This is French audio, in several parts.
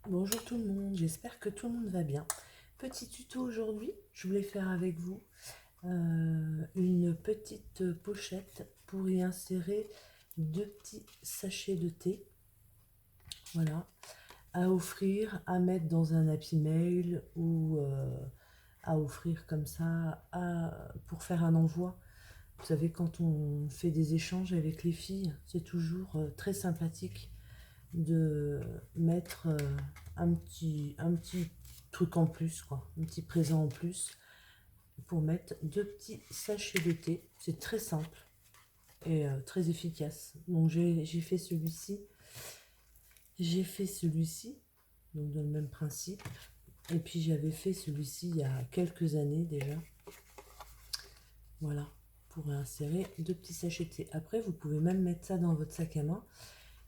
Bonjour tout le monde, j'espère que tout le monde va bien. Petit tuto aujourd'hui, je voulais faire avec vous une petite pochette pour y insérer deux petits sachets de thé. Voilà, à offrir, à mettre dans un Happy Mail ou à offrir comme ça pour faire un envoi. Vous savez, quand on fait des échanges avec les filles, c'est toujours très sympathique de mettre un petit truc en plus, quoi, un petit présent en plus pour mettre deux petits sachets de thé. C'est très simple et très efficace. Donc j'ai fait celui-ci. J'ai fait celui-ci, donc dans le même principe. Et puis j'avais fait celui-ci il y a quelques années déjà. Voilà, pour insérer deux petits sachets de thé. Après, vous pouvez même mettre ça dans votre sac à main.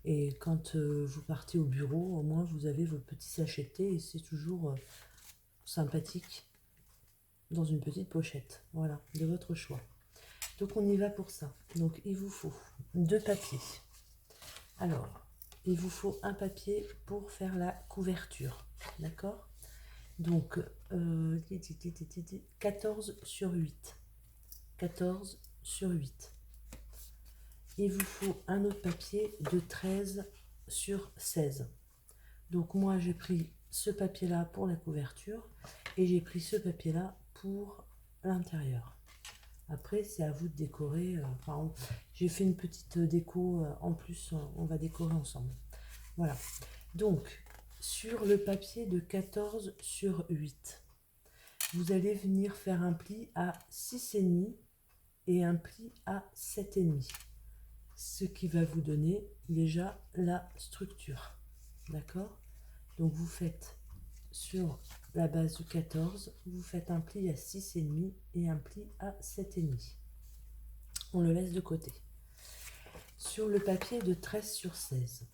Et quand vous partez au bureau, au moins vous avez vos petits sachets de thé et c'est toujours sympathique dans une petite pochette. Voilà, de votre choix. Donc on y va pour ça. Donc il vous faut deux papiers. Alors, il vous faut un papier pour faire la couverture. D'accord? Donc 14 sur 8. 14 sur 8. Il vous faut un autre papier de 13 sur 16. Donc moi j'ai pris ce papier là pour la couverture et j'ai pris ce papier là pour l'intérieur. Après c'est à vous de décorer. J'ai fait une petite déco en plus, on va décorer ensemble. Voilà. Donc sur le papier de 14 sur 8, vous allez venir faire un pli à 6,5 et un pli à 7,5. Ce qui va vous donner déjà la structure. D'accord? Donc vous faites sur la base du 14, vous faites un pli à 6,5 et un pli à 7,5. On le laisse de côté. Sur le papier de 13 sur 16,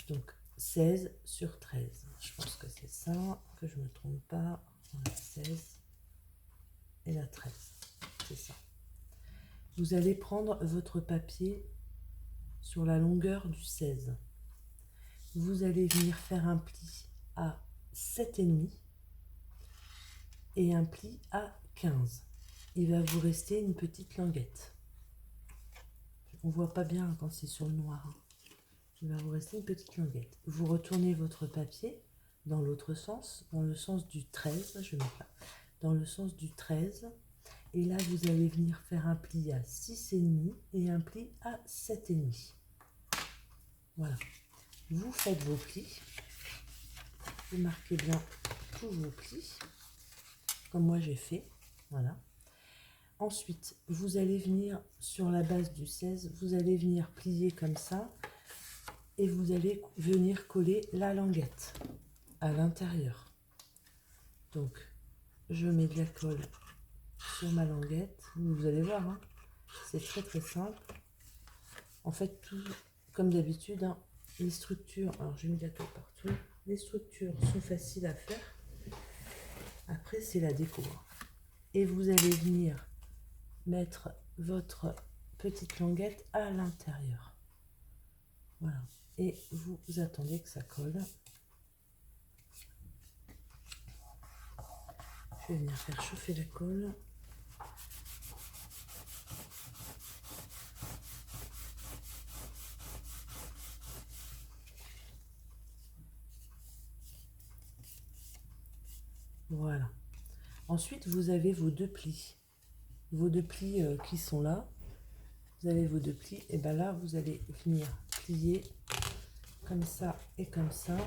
donc 16 sur 13, je pense que c'est ça, que je ne me trompe pas. Voilà, 16 et la 13, c'est ça. Vous allez prendre votre papier sur la longueur du 16. Vous allez venir faire un pli à 7,5 et un pli à 15. Il va vous rester une petite languette. On voit pas bien quand c'est sur le noir. Il va vous rester une petite languette. Vous retournez votre papier dans l'autre sens, dans le sens du 13. Je vais mettre là. Dans le sens du 13. Et là, vous allez venir faire un pli à 6,5 et un pli à 7,5. Voilà. Vous faites vos plis. Vous marquez bien tous vos plis, comme moi j'ai fait. Voilà. Ensuite, vous allez venir sur la base du 16, vous allez venir plier comme ça et vous allez venir coller la languette à l'intérieur. Donc, je mets de la colle sur ma languette. Vous allez voir, hein, c'est très très simple. En fait, tout comme d'habitude, hein, les structures, alors j'ai mis de la colle partout, les structures sont faciles à faire. Après, c'est la déco. Et vous allez venir mettre votre petite languette à l'intérieur. Voilà. Et vous attendez que ça colle. Je vais venir faire chauffer la colle. Voilà. Ensuite, vous avez vos deux plis. Vos deux plis qui sont là. Vous avez vos deux plis. Et bien là, vous allez venir plier comme ça et comme ça.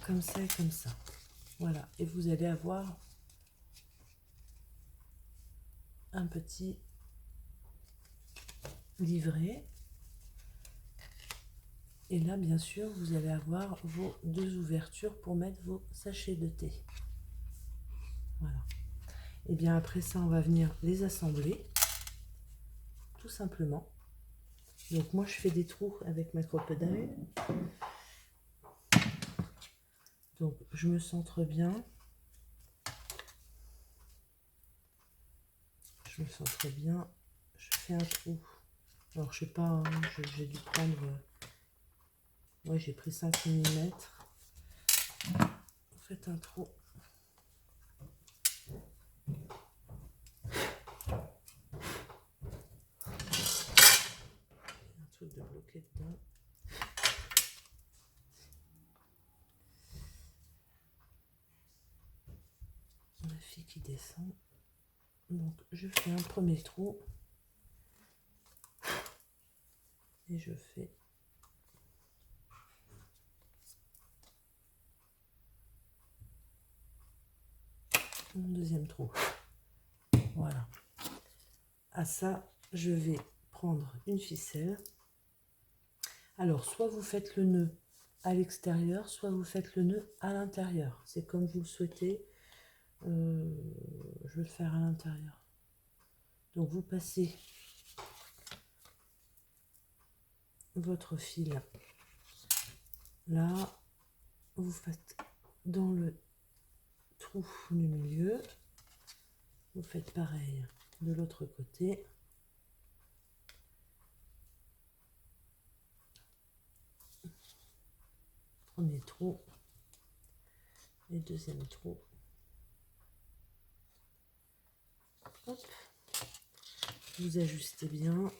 Comme ça et comme ça. Voilà. Et vous allez avoir un petit livret. Et là, bien sûr, vous allez avoir vos deux ouvertures pour mettre vos sachets de thé. Voilà. Et bien après ça, on va venir les assembler, tout simplement. Donc moi, je fais des trous avec ma crocodile. Donc je me centre bien. Je me centre bien. Je fais un trou Alors, je sais pas, hein, j'ai dû prendre... ouais, j'ai pris 5 mm. Faites un trou. Un truc de bloqué dedans. Ma fille qui descend. Donc, je fais un premier trou. Et je fais mon deuxième trou. Voilà. À ça, je vais prendre une ficelle. Alors, soit vous faites le nœud à l'extérieur, soit vous faites le nœud à l'intérieur. C'est comme vous le souhaitez. Je vais le faire à l'intérieur. Donc, vous passez votre fil là. Vous faites dans le trou du milieu. Vous faites pareil de l'autre côté. Premier trou et deuxième trou. Hop. Vous ajustez bien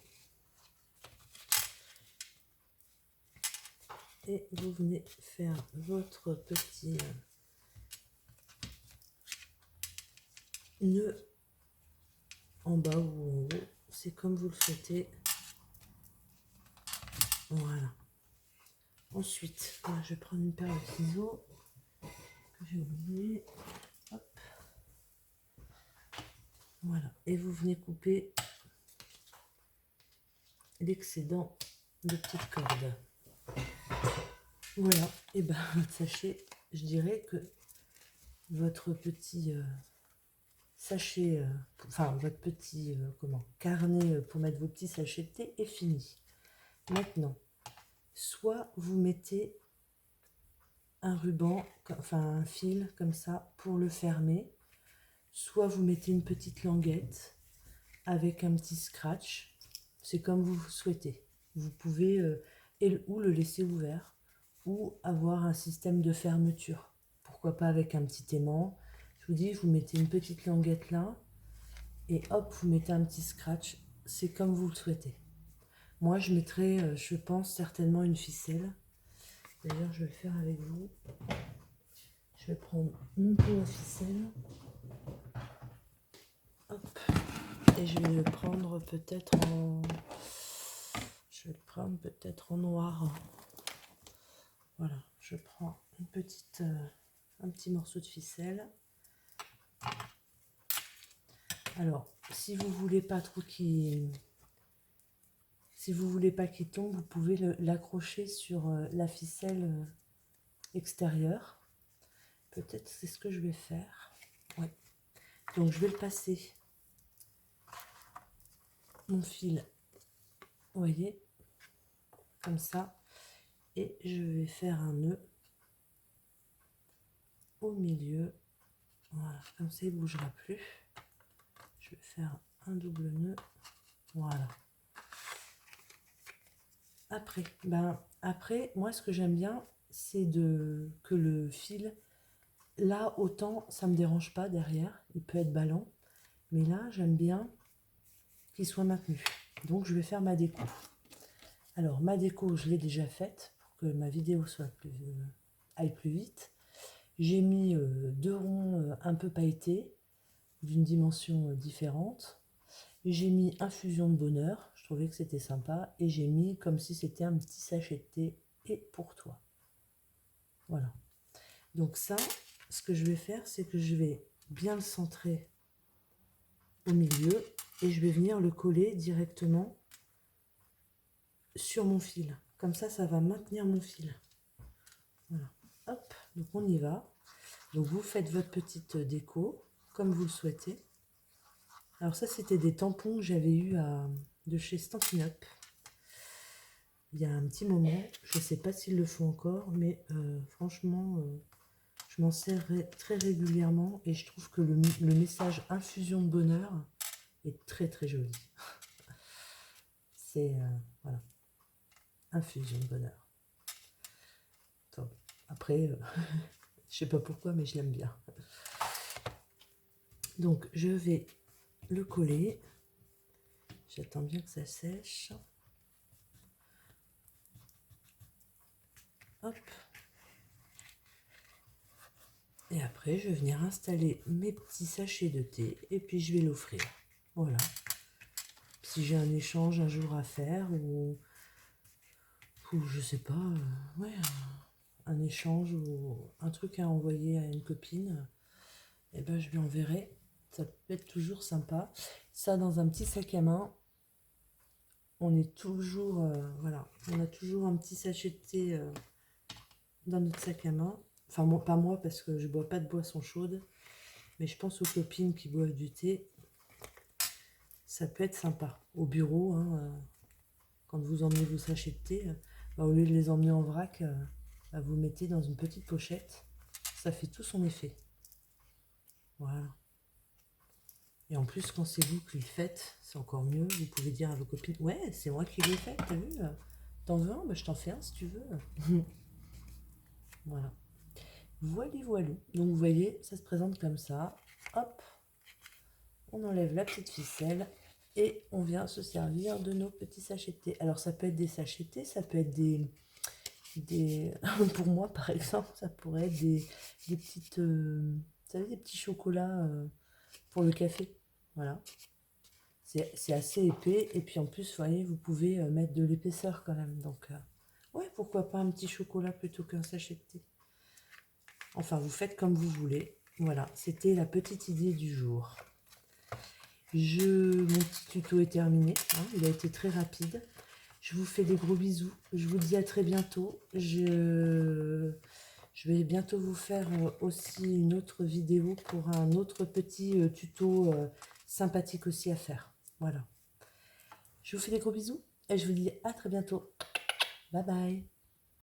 et vous venez faire votre petit nœud en bas ou en haut, c'est comme vous le souhaitez. Voilà. Ensuite, là, je vais prendre une paire de ciseaux que j'ai oublié. Hop. Voilà. Et vous venez couper l'excédent de petites cordes. Voilà. Et ben, votre sachet, je dirais que votre petit sachet, enfin votre petit carnet pour mettre vos petits sachets de thé est fini. Maintenant, soit vous mettez un ruban, enfin un fil comme ça pour le fermer, soit vous mettez une petite languette avec un petit scratch, c'est comme vous souhaitez. Vous pouvez ou le laisser ouvert ou avoir un système de fermeture, pourquoi pas avec un petit aimant. Je vous dis, vous mettez une petite languette là et hop, vous mettez un petit scratch, c'est comme vous le souhaitez. Moi je mettrai, je pense certainement une ficelle. D'ailleurs je vais le faire avec vous. Je vais prendre mon pot à ficelle. Hop. Et je vais le prendre peut-être en... Je vais le prendre peut-être en noir. Voilà, je prends une petite, un petit morceau de ficelle. Alors, si vous voulez pas trop qu'il... Si vous voulez pas qu'il tombe, vous pouvez l'accrocher sur la ficelle extérieure. Peut-être c'est ce que je vais faire. Ouais. Donc je vais le passer. Mon fil, vous voyez, comme ça. Et je vais faire un nœud au milieu. Voilà, comme ça il ne bougera plus. Je vais faire un double nœud. Voilà. Après, moi ce que j'aime bien, c'est que le fil, là autant ça me dérange pas derrière, il peut être ballant, mais là j'aime bien qu'il soit maintenu. Donc je vais faire ma déco. Alors ma déco, je l'ai déjà faite pour que ma vidéo aille plus vite. J'ai mis 2 ronds un peu pailletés d'une dimension différente. J'ai mis infusion de bonheur, je trouvais que c'était sympa, et j'ai mis comme si c'était un petit sachet de thé et pour toi. Voilà. Donc ça, ce que je vais faire, c'est que je vais bien le centrer au milieu et je vais venir le coller directement sur mon fil. Comme ça va maintenir mon fil. Voilà. Hop, donc on y va. Donc vous faites votre petite déco comme vous le souhaitez. Alors ça, c'était des tampons que j'avais eu de chez Stampin' Up. Il y a un petit moment, je ne sais pas s'ils le font encore, mais franchement, je m'en sers très régulièrement et je trouve que le message infusion de bonheur est très très joli. C'est voilà, infusion de bonheur. Enfin, après, je sais pas pourquoi, mais je l'aime bien. Donc je vais le coller. J'attends bien que ça sèche. Hop. Et après, je vais venir installer mes petits sachets de thé et puis je vais l'offrir. Voilà. Si j'ai un échange un jour à faire ou je sais pas, ouais, un échange ou un truc à envoyer à une copine, et ben je lui enverrai. Ça peut être toujours sympa. Ça dans un petit sac à main. On est toujours, voilà, on a toujours un petit sachet de thé dans notre sac à main. Enfin, moi, pas moi parce que je bois pas de boisson chaude, mais je pense aux copines qui boivent du thé. Ça peut être sympa. Au bureau, hein, quand vous emmenez vos sachets de thé, bah, au lieu de les emmener en vrac, bah, vous mettez dans une petite pochette. Ça fait tout son effet. Voilà. Et en plus, quand c'est vous qui le faites, c'est encore mieux. Vous pouvez dire à vos copines, ouais, c'est moi qui l'ai fait, t'as vu? T'en veux un? Bah, je t'en fais un si tu veux. Voilà. Voilà. Donc vous voyez, ça se présente comme ça. Hop, on enlève la petite ficelle et on vient se servir de nos petits sachets de thé. Alors ça peut être des sachets de thé, ça peut être des pour moi par exemple, ça pourrait être des petites, vous savez, des petits chocolats pour le café. Voilà. C'est assez épais et puis en plus, vous voyez, vous pouvez mettre de l'épaisseur quand même. Donc, ouais, pourquoi pas un petit chocolat plutôt qu'un sachet de thé. Enfin, vous faites comme vous voulez. Voilà, c'était la petite idée du jour. Mon petit tuto est terminé. Hein, il a été très rapide. Je vous fais des gros bisous. Je vous dis à très bientôt. Je vais bientôt vous faire aussi une autre vidéo pour un autre petit tuto sympathique aussi à faire. Voilà. Je vous fais des gros bisous et je vous dis à très bientôt. Bye bye.